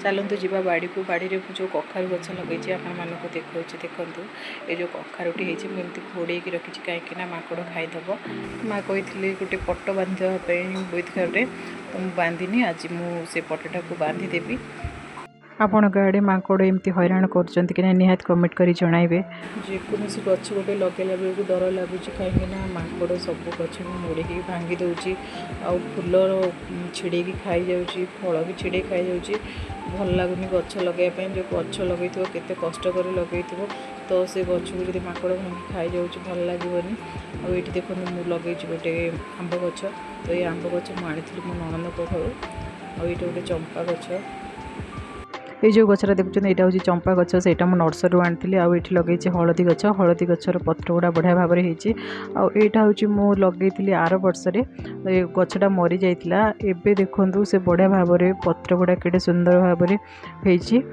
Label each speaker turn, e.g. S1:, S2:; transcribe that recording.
S1: चलतु जीवा बाड़ी को बाड़ी रे जो कखारु गछ लगे आपको देखा देखूँ ये जो कखारुटी होती मुझे घोड़े रखी कहीं माकड़ खाईदेव माँ कही गोटे पट बांधवाई बोईथारे तो मुझे बांधिनी आज मुझे पटटा को बांधिदेवी। आपण आड़े माकड़ एमती हैरान कर निहात कमेंट कर जनइबे। जेकोसी गछ गोटे लगेला बेलू डर लगुच कहीं माकड़ सब गछ मोड़ी भांगी दौर आ फूल छिड़े खाई जाऊँगी फल भी छिड़े खाई जाऊँगी भल लगुनि गछ लगेवाई जो गछ लगे केते कष्ट कर लगे तो से गछ को जब माकड़ भांगी खाई जाऊँगी भल लगनी। आए देखो मुझे लगे गोटे आंब गछ तो ये आंब गछ मुझे मो नणंद घर आईटे गोटे चंपा गछ ये जो गचरा देखुं यहाँ हूँ चंपा गच से नर्सरी आनी आठ लगे हलदी गचर पत्र गुड़ा बढ़िया भाव में होती आईटा हूँ मु लगे आर वर्षे गचटा मरी जाइए एवं देखूँ से बढ़िया भाव में पत्र गुड़ा के सुंदर भाव में होती